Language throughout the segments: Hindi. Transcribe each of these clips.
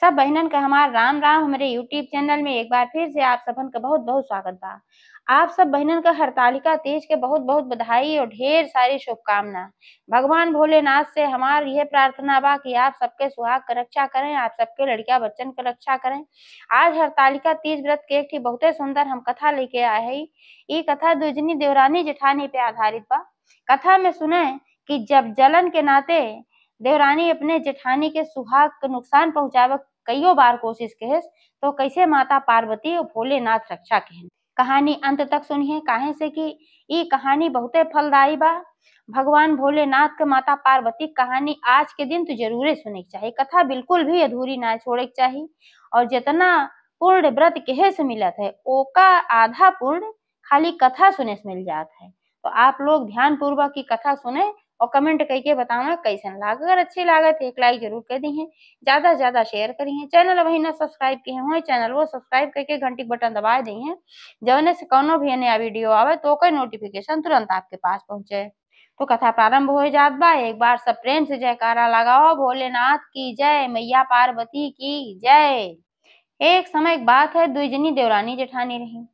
सब बहनन का हमार राम राम। हमारे यूट्यूब चैनल में एक बार फिर से आप सबन का बहुत बहुत स्वागत बा। आप सब बहनन का हरतालिका तीज के बहुत बहुत बधाई और ढेर सारी शुभकामना। भगवान भोलेनाथ से हमार यह प्रार्थना बा कि आप सबके सुहाग का रक्षा करें, आप सबके लड़किया बच्चन का रक्षा करें। आज हरतालिका तीज व्रत के एक थी बहुते सुंदर हम कथा लेके आए है। ये कथा दुजनी देवरानी जेठानी पे आधारित बा। कथा में सुने कि जब जलन के नाते देवरानी अपने जेठानी के सुहाग के नुकसान पहुंचावे कईयो बार कोशिश कहे तो कैसे माता पार्वती और भोलेनाथ रक्षा कहें। कहानी अंत तक सुनिए, काहे से कि ये कहानी बहुते फलदायी बा। भगवान भोलेनाथ के माता पार्वती कहानी आज के दिन तो जरूर सुने के चाहिए। कथा बिल्कुल भी अधूरी ना छोड़े के चाहिए। और जितना पूर्ण व्रत कहे से मिलत है ओका आधा पूर्ण खाली कथा सुने से मिल जाता है। तो आप लोग ध्यान पूर्वक की कथा सुने और कमेंट करके बताना कैसन लाग। अगर अच्छी लागत एक लाइक जरूर कर दी है, ज्यादा से ज्यादा शेयर करी है। चैनल अभी ना सब्सक्राइब किए हो चैनल वो सब्सक्राइब करके घंटी बटन दबा दी है, जवने से कोनो भी नया वीडियो आवे तो कोई नोटिफिकेशन तुरंत आपके पास पहुंचे। तो कथा प्रारंभ हो जात बा। एक बार सब प्रेम से जयकारा लगाओ, भोलेनाथ की जय, मैया पार्वती की जय। एक समय एक बात है, दुईजनी देवरानी जेठानी रही।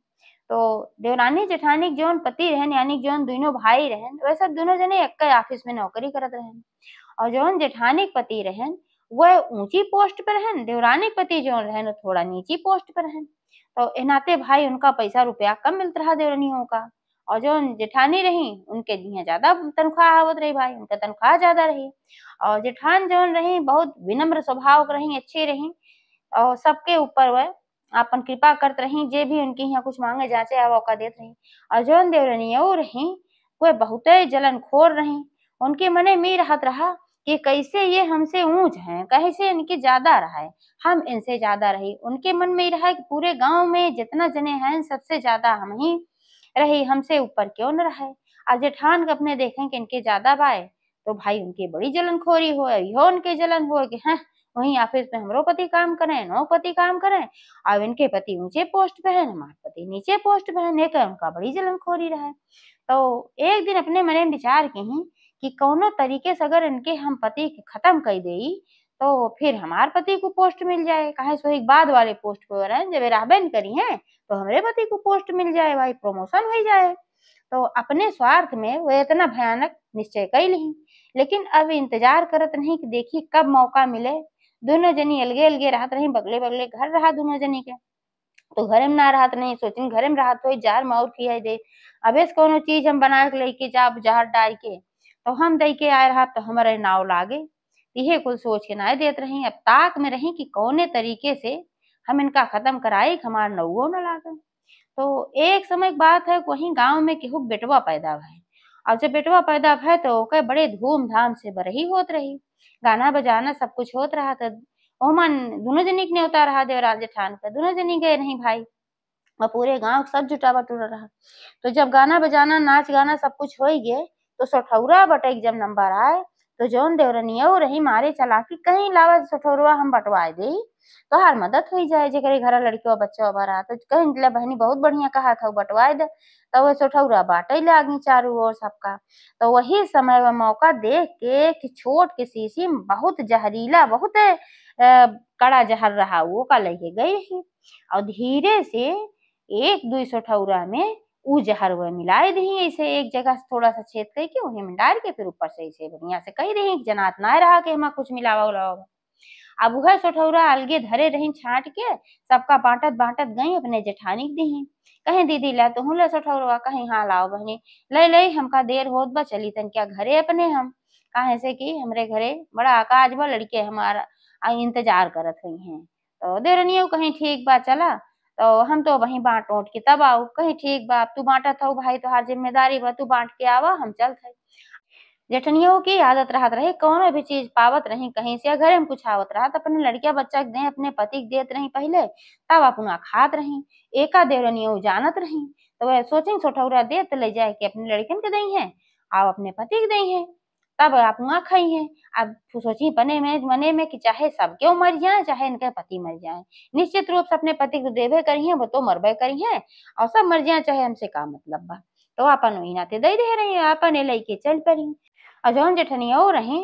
तो देवरानी जेठानी जौन पति रहन यानी जौन दोनों भाई रहन वैसे दोनों जने एक ऑफिस में नौकरी करत रहन। और जौन जेठानी पति रहन वह ऊंची पोस्ट पर रहन, देवरानी पति जौन रहन वो थोड़ा नीची पोस्ट पर रहन। तो ए नाते भाई उनका पैसा रुपया कम मिलता रहा देवरानियों का। और जौन जेठानी रही उनके लिए ज्यादा तनख्वाह आवत रही, भाई उनका तनख्वाह ज्यादा रही। और जेठान जौन रही बहुत विनम्र स्वभाव की रही, अच्छी रही और सबके ऊपर वह अपन कृपा करत रही, जे भी उनके यहाँ कुछ मांगे जाचे आ मौका देत रही। और जौन देवरानी और रही वह बहुत जलन खोर रही। उनके मने में रहत रहा कि कैसे ये हमसे ऊंच हैं, कैसे इनके ज्यादा रहा है, हम इनसे ज्यादा रही। उनके मन में रहा कि पूरे गांव में जितना जने हैं सबसे ज्यादा हम ही रही, हमसे ऊपर क्यों न रहे। अब जेठान के अपने देखें कि इनके ज्यादा बाए तो भाई उनकी बड़ी जलन खोरी हो, यो उनके जलन हो कि हाँ वहीं ऑफिस में हमरो पति काम करें, नो पति काम करें। अब इनके पति ऊंचे पोस्ट पे है, हमारे पति नीचे पोस्ट पे है, एक उनका बड़ी जलनखोरी रहा है। तो एक दिन अपने मन में विचार की कि कौनो तरीके से अगर इनके हम पति के खत्म कर देई तो फिर हमार पति को पोस्ट मिल जाए। कहे सो एक बाद वाले पोस्ट पे रहे जब रहबे न करी है तो हमारे पति को पोस्ट मिल जाए, भाई प्रमोशन हो जाए। तो अपने स्वार्थ में वह इतना भयानक निश्चय कर ली। लेकिन अब इंतजार करत नहीं कि देखी कब मौका मिले। दोनों जनी अलगे अलगे रहत रही, बगले बगले घर रहा दोनों जनी के। तो घरे में ना रहत नहीं, सोचिन घरे में रहत हो जार में और खिया दे। अबे से कोनो चीज हम बना के लेके जाब जहर डाल के तो हम दे के आए रहा तो हमारे नाव लागे। इहे कुल सोच के ना देत रही। अब ताक में रही कि कौने तरीके से हम इनका खत्म कराई कि हमार नौवो न लागे। तो एक समय की बात है, वहीं गांव में केहू बेटवा पैदा भय। और जब बेटवा पैदा भय तो ओके बड़े धूमधाम से बरही होत रही, गाना बजाना सब कुछ होत रहा। तो ओमन दोनों जनी के न्योता रहा देवराज जेठान का, दोनों जनी गए नहीं भाई। और पूरे गांव सब जुटा बटुरा रहा। तो जब गाना बजाना नाच गाना सब कुछ हो गए तो सठौरा बटे जब नंबर आए तो जौन देवरनिया रही मारे चालाकी कहीं लावा सठौरवा हम बंटवाए दे तो हर मदद हो जाए, जेकरे घर लड़कियों बच्चा बरा तो कहीं ले बहनी बहुत बढ़िया कहा था बंटवाए दे। तो वह सठौरा बाटे लागी चारू ओर सबका। तो वही समय व मौका देख के कि छोट के शीशी में बहुत जहरीला बहुत कड़ा जहर रहा वो का लेके गई ही। और धीरे से एक दुई सठौरा में ऊ जहर वह मिलाए दी, ऐसे एक जगह से थोड़ा सा छेद करके वहीं में डाल के फिर ऊपर से ऐसे बढ़िया से कही रही जनात ना रहा कि हम कुछ मिलावा उलावा। अब वह सठौरा अलगे धरे रही छाट के सबका बांटत बांटत गई अपने जेठानी के दी। कहीं दीदी ला तो ला सठौरवा, कहीं हाँ लाओ बहनी ले ले हमका देर होत बा चली तन क्या घरे अपने हम। कहे से कि हमरे घरे बड़ा आकाश बा लड़के हमारा इंतजार करत हुई हैं। तो देरनियो कहीं ठीक बा चला तो हम तो वहीं बांट ओट के तब आओ। कहीं ठीक बा तू बांटत हो भाई तो हर जिम्मेदारी बा तू बांट के आवा हम चलत है। जेठनियों की आदत रहत रहे कौनो भी चीज पावत रही कहीं से घरे में कुछ आवत रहा तो अपने लड़किया बच्चा के दे अपने पति के देत रही पहले तब अपना खात रही। एका देवरनियो जानत रही तो वह सोचिन सठौरा दे तो ले जाए के अपने लड़किन के दई है आप अपने पति के दई है तब आप वहाँ खाई है। अब सोची मने में कि चाहे सब क्यों मर जाए चाहे इनके पति मर जाए, निश्चित रूप से अपने पति को देवे करी है वो तो मरबे करी है और सब मर जाए चाहे हमसे का मतलब बा। तो अपन वही नाते दे दे रही अपन लेके चल पड़ी। और जौन जेठनिया रही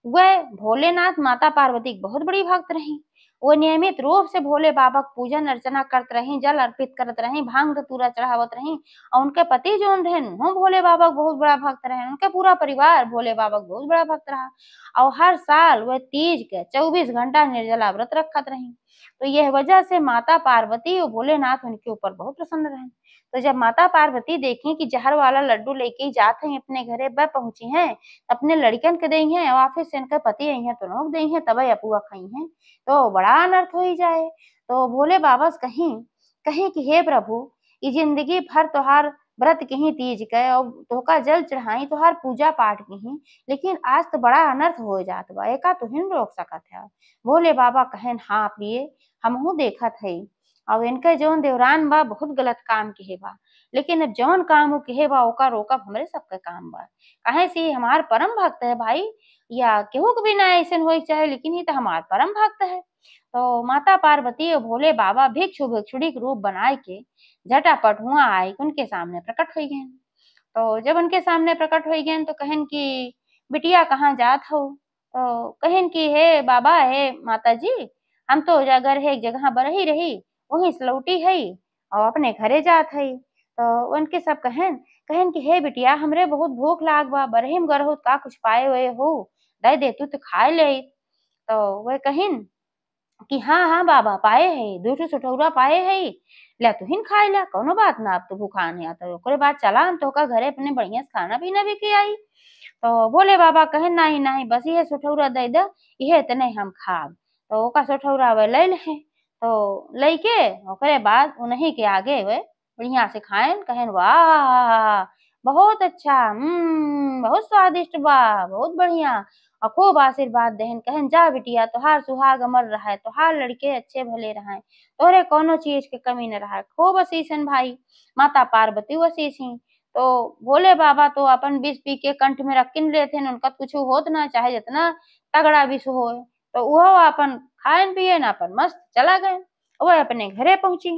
वह भोलेनाथ माता पार्वती की बहुत बड़ी भक्त रही। वो नियमित रूप से भोले बाबा के पूजन अर्चना करत रही, जल अर्पित करत रही, भांग धतूरा चढ़ावत रही। और उनके पति जौन रहन वो भोले बाबा के बहुत बड़ा भक्त रहे, उनके पूरा परिवार भोले बाबा के बहुत बड़ा भक्त रहा। और हर साल वह तीज के 24 घंटा निर्जला व्रत रखत रही। तो यह वजह से माता पार्वती और भोलेनाथ उनके ऊपर बहुत प्रसन्न रहे। तो जब माता पार्वती देखी कि जहर वाला लड्डू लेके जात हैं अपने घरे, वह पहुंची हैं अपने लड़कन के दई हैं, ऑफिस से इनके पति आई हैं तो लोग दई हैं, तब अपुआ खाई हैं तो बड़ा अनर्थ हो ही जाए। तो भोले बाबा से कहीं कहीं कि हे प्रभु, ई जिंदगी भर तोहार व्रत कहीं तीज के और तोहका जल चढ़ाई तोहार पूजा पाठ कहीं, लेकिन आज तो बड़ा अनर्थ हो जात बा, एका तुहिन रोक सकत है। भोले बाबा कहन हाँ प्रिय, हमहू देखत हई और इनके जौन देवरान बा बहुत गलत काम किए बा, लेकिन अब जौन काम वो किए बा ओका रोकब हमरे सबके काम बा। काहे से हमार परम भक्त है भाई, या केहू के भी ना ऐसन हो चाहे, लेकिन ये तो हमार परम भक्त है। तो माता पार्वती और भोले बाबा भिक्षु भिक्षुड़ी के रूप बनाए के झटापट हुआ आए उनके सामने प्रकट हो गए। तो जब उनके सामने प्रकट हो गए तो कहन कि बिटिया कहाँ जात हो? तो कहन कि हे बाबा हे माता जी, हम तो अगर है एक जगह बरही रही वहीं से लौटी है और अपने घरे जात है। तो उनके सब कहन कहन कि हे बिटिया हमरे बहुत भूख लाग बा, बरही में गरहु का कुछ पाए हुए हो, दे दे तू तो खाए ले। तो वह कहिन कि हाँ हाँ बाबा पाए है, 2 ठो सठौरा पाए है, ला तुहिन खाए ला, कोनो बात ना, अब तो भूखा नहीं आता। ओकरे बाद चला हम तोहका घरे अपने बढ़िया से खाना पीना भी खियाई। तो भोले बाबा कहे नहीं नहीं बस ये सठौरा दे द, इहे तने हम खाब। तो ओका सठौरा वे ले लें, तो लइके ओकरे बाद उन्हीं के आगे वे बढ़िया से खाएन, कहन वाह बहुत अच्छा, बहुत स्वादिष्ट बा, बहुत बढ़िया। और खूब आशीर्वाद देहन, कहन जा बिटिया तोहार सुहाग अमर रहे, तोहार लड़के अच्छे भले रहे, तोहरे कोनो चीज के कमी न रहे, खूब आशीषन भाई। माता पार्वती आशीषी। तो भोले बाबा तो अपन विष पी के कंठ में रखिन लेते हैं, उनका कुछ होत ना चाहे जितना तगड़ा विष हो। तो वह अपन खान पिए ना अपन मस्त चला गए, वह अपने घरे पहुंची।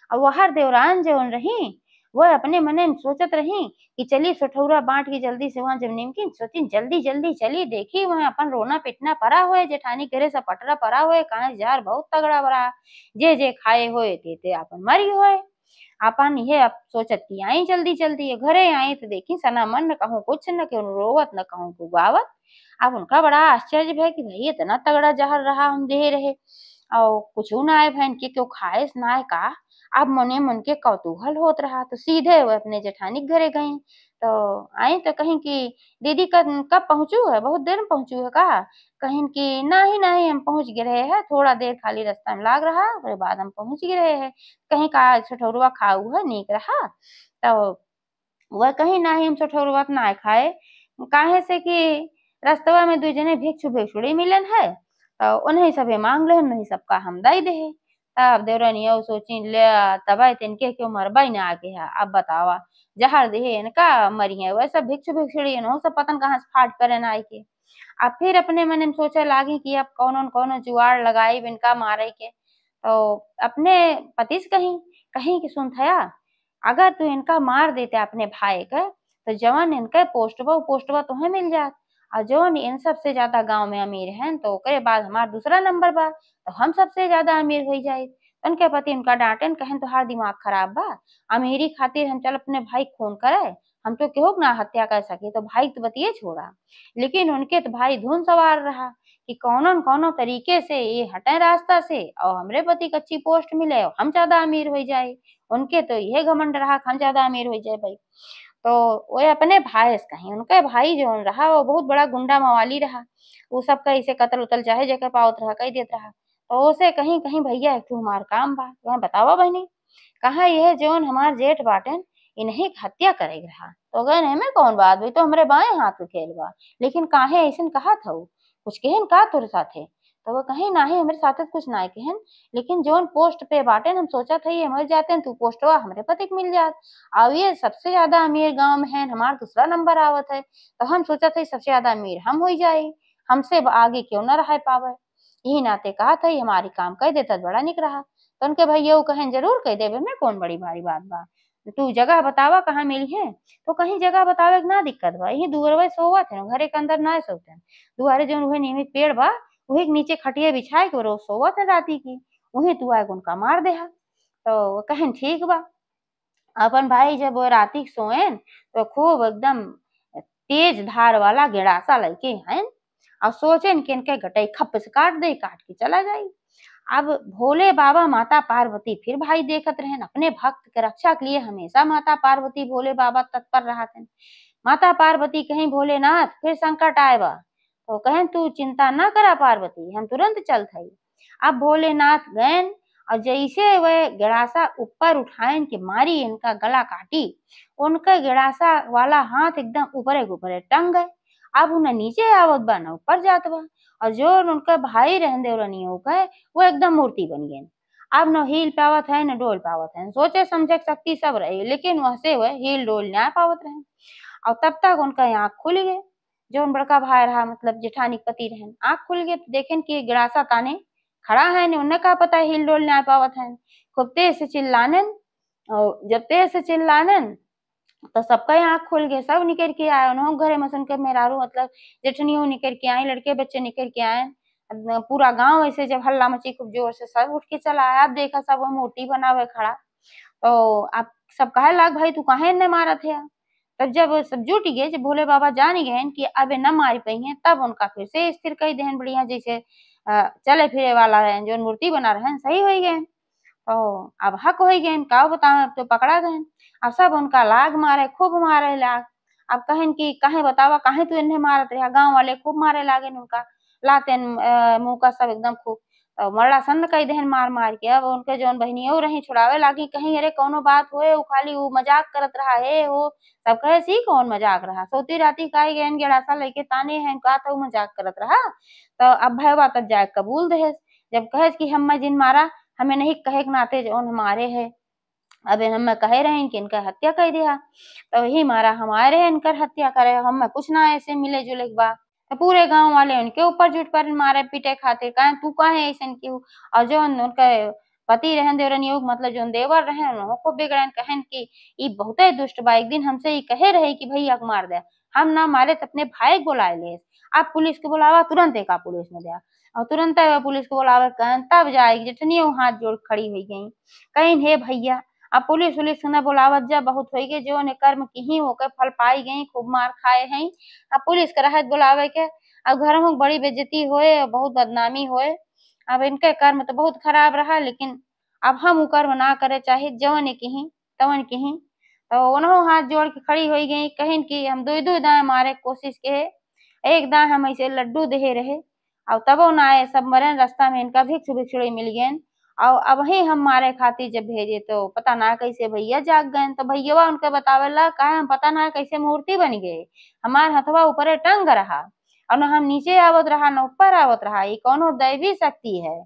और वह देवरान जो रही वह अपने मने में सोचत रही कि चली सठौरा बांट के जल्दी से वहां जब निमकी सोची जल्दी जल्दी चली, देखी वह अपन रोना पिटना पड़ा हुए जेठानी करे से पटरा पड़ा हुए, कहा जार बहुत तगड़ा बड़ा, जे जे खाए हुए ते अपन मरी हुए। अपन ये अब सोचत कि आई जल्दी जल्दी ये घरे आई तो देखी सना मन न कहूँ कुछ न क्यों रोवत न कहूँ को गावत। अब उनका बड़ा आश्चर्य है कि भाई इतना तगड़ा जहर रहा हम दे रहे और कुछ ना आए बहन के क्यों खाए ना आए का। अब मने मन के कौतूहल होत रहा तो सीधे वो अपने जेठानी के घरे गई। तो आई तो कहीं कि दीदी कब पहुंचू है, बहुत देर में पहुंचू है का? कहीं कि नहीं नहीं हम पहुंच गए रहे हैं, थोड़ा देर खाली रास्ता में लाग रहा उसके बाद हम पहुंच गए रहे हैं। कहीं का सठौरवा खाऊ है नीक रहा। तो वह कहीं नाही हम सठौरवा त नाय खाए, काहे से कि रस्तवा में 2 जने भिक्षु भिक्षुणी मिलन है, तो उन्हीं सभे मांग लेहन नहीं सबका हम दई देहे। तब देवरानी यऊ सोची ले तबे तिनके क्यों मरबई न आगे है, अब बतावा जहर देहे इनका मरी है, वैसा भिक्षु भिक्षुणी इन्हों सब पतन कहाँ से फाट करे न आए के। अब फिर अपने मन में सोचे लागी कि अब कौनो न कौनो जुगाड़ लगाई इनका मारे के। तो अपने पति से कहीं कहीं कि सुन थया, अगर तू इनका मार देते अपने भाई का तो जवन इनका पोस्टवा तुम्हें मिल जात, और जवन इन सबसे ज्यादा गांव में अमीर हैं तो ओकरे बाद हमार दूसरा नंबर बा, तो हम सबसे ज्यादा अमीर हो जाए। उनके पति उनका डांटन कहन तोहार दिमाग खराब बा, अमीरी खातिर हम चल अपने भाई खून करे, हम तो केहू ना हत्या कर सके, तो भाई तो बतिये छोड़ा। लेकिन उनके तो भाई धुन सवार रहा कि कौनो न कौनो तरीके से ये हटे रास्ता से और हमरे पति को अच्छी पोस्ट मिले और हम ज्यादा अमीर हो जाए। उनके तो यह घमंड रहा कि हम ज्यादा अमीर हो जाए भाई। तो वो अपने भाई से कहीं उनका भाई जो रहा वो बहुत बड़ा गुंडा मवाली रहा, वो सबका इसे कत्ल उतल चाहे जगह पावत रहा कही देता रहा। तो उसे कहीं कहीं भैया एक ठो हमार काम बा, तुम्हें बतावा बहनी कहा यह जौन हमार जेठ बाटन इन्हीं की हत्या करेग रहा। तो गए हमें कौन बात भाई, तो हमारे बाएं हाथ के खेल बा, लेकिन काहे ऐसन कहा था कुछ कहन का तोरे साथे? तो वो कहीं नाही हमारे साथ कुछ ना कहन, लेकिन जौन पोस्ट पे बाटन हम सोचा था ये मर जाते हैं तू पोस्टवा हमरे पति को मिल जात। अब ये सबसे ज्यादा अमीर गांव में है, हमारा दूसरा नंबर आवत है, तो हम सोचा था सबसे ज्यादा अमीर हम हो जाए, हमसे आगे क्यों ना रह पावे। यही नाते कहा था हमारी काम कह देता बड़ा निक रहा। तो उनके भैया कहन जरूर कह देवे में कौन बड़ी भारी बात बा, तू जगह बतावा कहाँ मिली है। तो कहीं जगह बतावे ना दिक्कत बा, यही दुअरवा सोवत है घरे के अंदर ना सोते, दुआरे जो नियमित पेड़ बा वही के नीचे खटिया बिछाए के रो सोवत है राती की, वही तू आए उनका मार दे। तो कहन ठीक बा। अपन भाई जब वो राती के सोएन तो खूब एकदम तेज धार वाला गिड़ासा लेके हैं और सोचेन कि इनके गटई खप से काट दे, काट के चला जाई। अब भोले बाबा माता पार्वती फिर भाई देखत रहन, अपने भक्त के रक्षा के लिए हमेशा माता पार्वती भोले बाबा तत्पर रहत हैं। माता पार्वती कहीं भोलेनाथ फिर संकट आए बा तो कहें तू चिंता न करा पार्वती, हम तुरंत चलत हई। अब भोलेनाथ गए और जैसे वह गिड़ासा ऊपर उठाएन के मारी इनका गला काटी, उनका गिड़ासा वाला हाथ एकदम ऊपरे ऊपरे टंग गए। अब उन्हें नीचे आवत बा न ऊपर जात बा, और जो उनका भाई रहन देवरनियों का वो एकदम मूर्ति बन गए। अब न हिल पावत है न डोल पावत है, सोचे समझे शक्ति सब रही लेकिन वैसे वह हिल डोल ना पावत रहे। और तब तक उनका आँख खुल गए, जो बड़का भाई रहा मतलब जेठानी पति रहन, आँख खुल गए तो देखें कि गिड़ासा ताने खड़ा है न, उन्हें क्या पता हिल डोल ना पावत है। खूब तेज से चिल्लाने, और जब तेज से चिल्लाने तो सबका आँख खुल गए, सब निकल के आए। उन्होंने घरे में सुनकर मेहरारू मतलब जेठनियों निकल के आई, लड़के बच्चे निकल के आए। पूरा गांव ऐसे जब हल्ला मची खूब जोर से, सब उठ के चला आया। अब देखा सब वो मूर्ति बना हुआ खड़ा, तो अब सब कहे लाग भाई तू काहे ने मारा थे। तब जब सब जुट गए, जब भोले बाबा जान गए कि अबे न मारी पई हैं, तब उनका फिर से स्थिर कई देहन बढ़िया जैसे चले फिरे वाला रहे, जो मूर्ति बना रहे सही हो गए। अब हक हो गए, का बताओ अब तो पकड़ा गए। अब सब उनका लाग मारे, खूब मारे लाग। अब कहन कि काहे बतावा काहे तू इन्हें मारत रहा, गांव वाले खूब मारे लागे उनका, लाते मुंह का सब एकदम खूब तो मरला सन्न कई देहन मार मार के। अब उनके जौन बहनियों रही छुड़ावे लागी, कहीं अरे कौनो बात होए वो खाली वो मजाक करत रहा है वो। सब कहे सी कौन मजाक रहा, सोती राती काई गहन गिड़ासा लेके ताने हैं का तो मजाक करत रहा। तो अब भैया तब जाए कबूल दहेज, जब कहे कि हम जिन मारा हमें नहीं कहे के नाते जौन हमारे है, अब हम कहे रहे कि इनका हत्या कर दिया, तो वही मारा हमारे है इनकर हत्या करे, हम कुछ ना ऐसे मिले जुले के बा। तो पूरे गांव वाले उनके ऊपर जुट पर मारे पीटे खातिर, कहे तू काहे ऐसे क्यों। और जो उनका पति रहन देवरनियोग मतलब जो देवर रहे उनको बिगड़न, कहन कि ई बहुत दुष्ट बा, एक दिन हमसे ही कहे रहे कि भैया को मार दे, हम ना मारे तो अपने भाई को बुलाए ले। आप पुलिस को बुलावा, तुरंत एक पुलिस में दिया और तुरंत पुलिस को बुलावा, तब जाएगी जेठनियों हाथ जोड़ खड़ी हुई गई, कहीं हे भैया अब पुलिस उलिस न बुलावत जा, बहुत हो गए जो ने कर्म की ही होकर फल पाई गई, खूब मार खाए हैं। अब पुलिस के रहत बुलावे के, अब घर में बड़ी बेइज्जती होए, बहुत बदनामी होए। अब इनके कर्म तो बहुत खराब रहा, लेकिन अब हम वो कर्म ना करे, चाहे जवन की ही तवन की ही। तो उन्होंने हाथ जोड़ के खड़ी हो गई, कहें कि हम दो दो दाएं मारे कोशिश के, एक दाएं हम ऐसे लड्डू दे रहे और तबो ना आए, सब मरे रास्ता में इनका भिक्ष भिक्षुड़ी मिल गए। और अब ही हम मारे खातिर जब भेजे तो पता ना कैसे भैया जाग गए, तो भैया उनके बतावेला कहा हम पता ना कैसे मूर्ति बन गए, हमार हथवा ऊपर टंग रहा और न हम नीचे आवत रहा न ऊपर आवत रहा, ये कौनो दैवी शक्ति है।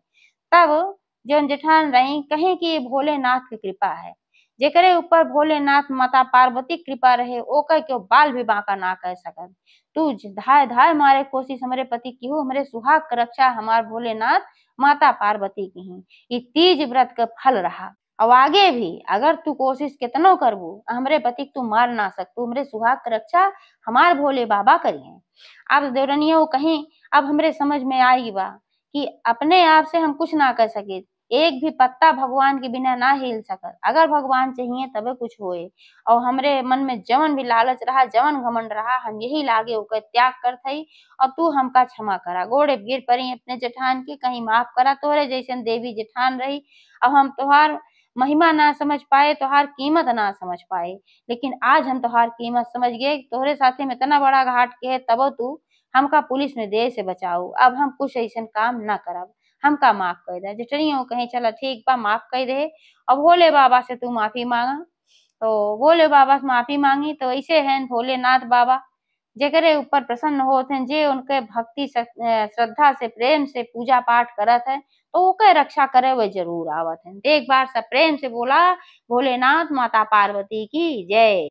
तब जो जेठान रही कहे कि ये भोलेनाथ की कृपा है, जेकरे ऊपर भोलेनाथ माता पार्वती कृपा रहे ओकर क्यों बाल भी बांका ना कह सकत। तू धाय धाय मारे कोशिश हमारे पति की हो, हमारे सुहाग का रक्षा हमार भोलेनाथ माता पार्वती की ही, ये तीज व्रत का फल रहा। और आगे भी अगर तू कोशिश कितनो करबू हमरे पति तू मार ना सकतू, हमरे सुहाग का रक्षा हमार भोले बाबा करिए। अब देवरनियों कहीं अब हमरे समझ में आई बा कि अपने आप से हम कुछ ना कर सके, एक भी पत्ता भगवान के बिना ना हिल सकत, अगर भगवान चाहिए तबे कुछ होए। और हमरे मन में जवन भी लालच रहा, जवन घमंड रहा, हम यही लागे ओकर त्याग करत हई। और तू हमका क्षमा करा, गोड़े गिर पड़ी अपने जेठान की, कहीं माफ करा, तोहरे जैसन देवी जेठान रही। अब हम तोहार महिमा ना समझ पाए, तोहार कीमत ना समझ पाए, लेकिन आज हम तोहार कीमत समझ गए। तोहरे साथे में इतना बड़ा घाट के है तबो तू हमका पुलिस में दे से बचाऊ, अब हम कुछ ऐसा काम न करब, हमका माफ कर दे। जेठनियों कहीं चला ठीक बा माफ कर दे, और भोले बाबा से तू माफी मांगा। तो भोले बाबा से माफी मांगी तो ऐसे हैं भोलेनाथ बाबा जेकरे ऊपर प्रसन्न होते हैं, जे उनके भक्ति श्रद्धा से प्रेम से पूजा पाठ करत है तो ओके रक्षा करे वे जरूर आवत है। एक बार सब प्रेम से बोला भोलेनाथ माता पार्वती की जय।